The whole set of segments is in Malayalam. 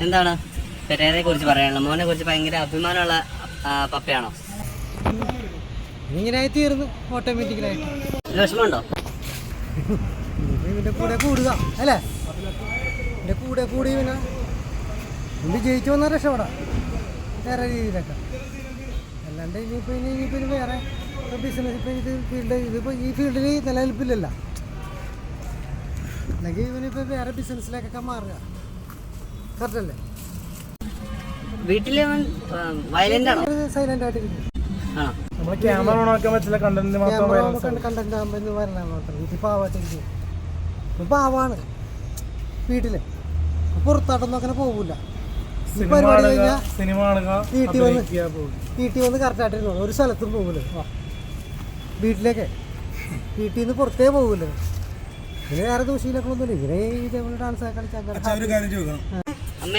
എന്താണ് പെരേരയെ കുറിച്ച് പറയാനുള്ളത്? മോനെ കുറിച്ച് ഭയങ്കര അഭിമാനമുള്ള പപ്പയാണോ? ഇങ്ങനെ തീർന്നു ഓട്ടോമാറ്റിക്കലായിട്ട്. വിഷമമുണ്ടോ? ഇതിൻ്റെ കൂടെ കൂടുക അല്ലേ, ഇതിൻ്റെ കൂടെ കൂടി പിന്നെ ഇത് ജയിച്ചു വന്നാൽ രക്ഷപ്പെടാം വേറെ രീതിയിലൊക്കെ. അല്ലാണ്ട് ഇനിയിപ്പോൾ വേറെ ബിസിനസ് ഇപ്പോൾ ഇതിപ്പോൾ ഈ ഫീൽഡിൽ നിലനിൽപ്പില്ലല്ലോ, അല്ലെങ്കിൽ ഇവനിപ്പോൾ വേറെ ബിസിനസ്സിലേക്കൊക്കെ മാറുക. കറക്റ്റല്ലേ? വീട്ടില് വയലന്റ് ആണോ? സൈലന്റ് ആയിട്ടിരിക്കും. ക്യാമറ ഓണാക്കാൻ പറ്റില്ല, കണ്ടന്റ് കണ്ടന്റ് ആകുമ്പോൾ വരണം മാത്രം. വീട്ടിൽ പാവാട്ടിരിക്കും, പാവാണ് വീട്ടില്, പുറത്താട്ടൊന്നും അങ്ങനെ പോകില്ല. പരിപാടി കഴിഞ്ഞാൽ വീട്ടിൽ വന്ന് കറക്റ്റായിട്ടിരുന്നു, ഒരു സ്ഥലത്തും പോകില്ല. വീട്ടിലേക്ക് വീട്ടിൽ നിന്ന് പുറത്തേ പോകില്ല. ഇതിന് വേറെ ദൂഷ്യയിലൊക്കെ ഒന്നുമില്ല. ഇങ്ങനെ ഇതേപോലെ ഡാൻസ് ഒക്കെ കളിച്ചാൽ അമ്മ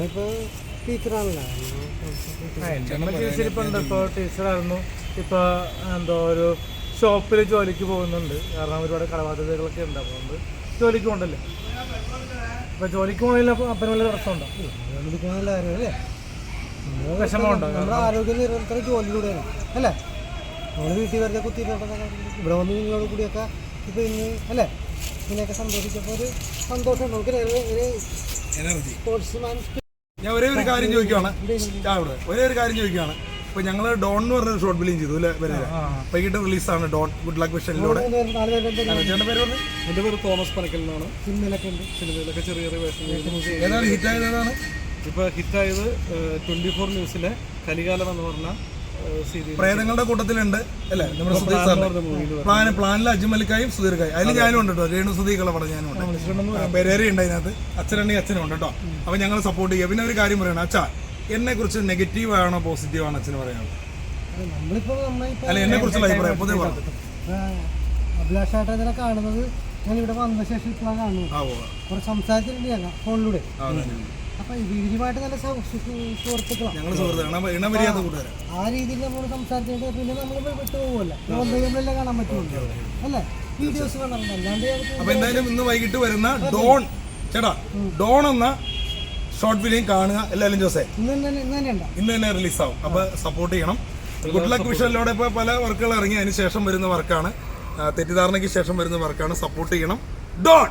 ഇപ്പോൾ ടീച്ചറാണല്ലോ. ഇപ്പോൾ ടീച്ചറായിരുന്നു, ഇപ്പോൾ എന്തോ ഒരു ഷോപ്പിൽ ജോലിക്ക് പോകുന്നുണ്ട്. കാരണം ഒരുപാട് കടബാധ്യതകളൊക്കെ ഉണ്ട്, അതുകൊണ്ട് ജോലിക്ക് പോകണ്ടല്ലേ. അപ്പോൾ ജോലിക്ക് പോകണമെങ്കിൽ അപ്പന് വല്ല പ്രശ്നമുണ്ടോ? ജോലിക്ക് പോകുന്ന കാര്യമല്ലേ, വിഷമമുണ്ടോ? നമ്മുടെ ആരോഗ്യം നിരന്തരം ജോലിയിലൂടെയാണ് അല്ലേ. നമ്മൾ വീട്ടിൽ വെറുതെ കുത്തിയിട്ടുള്ള ഇവിടെ വന്ന് നിങ്ങളോട് കൂടിയൊക്കെ ഇപ്പോൾ ഇന്ന് അല്ലേ ഇതിനെയൊക്കെ സന്തോഷിച്ചപ്പോൾ ഒരു സന്തോഷം നമുക്ക് സ്പോർട്സ്മാൻ. ഞാൻ ഒരേ ഒരു കാര്യം ചോദിക്കുകയാണ്. ഇപ്പൊ ഞങ്ങള് ഡോൺ എന്ന് പറഞ്ഞൊരു ഷോർട്ട് ഫിലിം ചെയ്തു അല്ലേ, വൈകിട്ട് റിലീസാണ് ഡോൺ ഗുഡ് ലക്ക് വിഷനിലൂടെ. ചേട്ടൻ്റെ പേര് പറഞ്ഞു? എൻ്റെ പേര് തോമസ് പനക്കൽ എന്നാണ്. സിനിമയിലൊക്കെ ഉണ്ട്, സിനിമയിലൊക്കെ ചെറിയ ചെറിയ വേഷം. ഏതാണ് ഹിറ്റായത്? ഏതാണ് ഇപ്പോൾ ഹിറ്റായത് 24 ന്യൂസിലെ കലികാലം എന്ന് പറഞ്ഞ സീരീസ്. പ്രേതങ്ങളുടെ കൂട്ടത്തിലുണ്ട് അല്ലേ നമ്മുടെ സുധീർ സാറിന്റെ പ്ലാനിൽ അജ്മലിക്കായും സുധീർക്കായും. അതിൽ ഞാനും ഉണ്ട് കേട്ടോ, രേണു സുധീകളെ പടം ഞാനും ഉണ്ട്, പെരേരി ഉണ്ട് അതിനകത്ത്, അച്ഛനുണ്ടെങ്കിൽ അച്ഛനും ഉണ്ട് കേട്ടോ. അപ്പൊ ഞങ്ങൾ സപ്പോർട്ട് ചെയ്യുക. പിന്നെ ഒരു കാര്യം പറയണം, അച്ഛാ എന്നെ കുറിച്ച് നെഗറ്റീവ് ആണോ പോസിറ്റീവ് ആണോ അച്ഛന് പറയാനുള്ളത്? അല്ല എന്നെ കുറിച്ചുള്ള അഭിപ്രായം പൊതുവെ പറഞ്ഞു. അഭിലാഷായിട്ടാ കാണുന്നത്, ഞാൻ ഇവിടെ വന്ന ശേഷം ഇപ്പോഴാണ് കാണുന്നത്. കുറച്ച് സംസാരിച്ചിട്ടുണ്ട് ഞങ്ങൾ ഫോണിലൂടെ. അപ്പൊ വീര്യമായിട്ട് നല്ല സുഹൃത്തുക്കളാണ് ആ രീതിയിൽ നമ്മൾ സംസാരിച്ചിട്ട് പിന്നെ നമ്മൾ വിട്ടുപോകുമല്ലോ, നമ്മളെല്ലാം കാണാൻ പറ്റുമല്ലോ അല്ലേ, വീഡിയോസ് കാണാറുണ്ട്. അല്ലാണ്ട് അപ്പൊ എന്തായാലും ഇന്ന് വൈകിട്ട് വരുന്ന ഡോൺ ഡോൺ എന്ന ഷോർട്ട് ഫിലിം കാണുക എല്ലാവരും. ജോസേ ഇന്ന് തന്നെ റിലീസാവും, അപ്പൊ സപ്പോർട്ട് ചെയ്യണം. ഗുഡ് ലക്ക് വിഷനിലൂടെ ഇപ്പൊ പല വർക്കുകൾ ഇറങ്ങി, അതിന് ശേഷം വരുന്ന വർക്കാണ്, തെറ്റിദ്ധാരണയ്ക്ക് ശേഷം വരുന്ന വർക്കാണ്. സപ്പോർട്ട് ചെയ്യണം. ഡോൺ.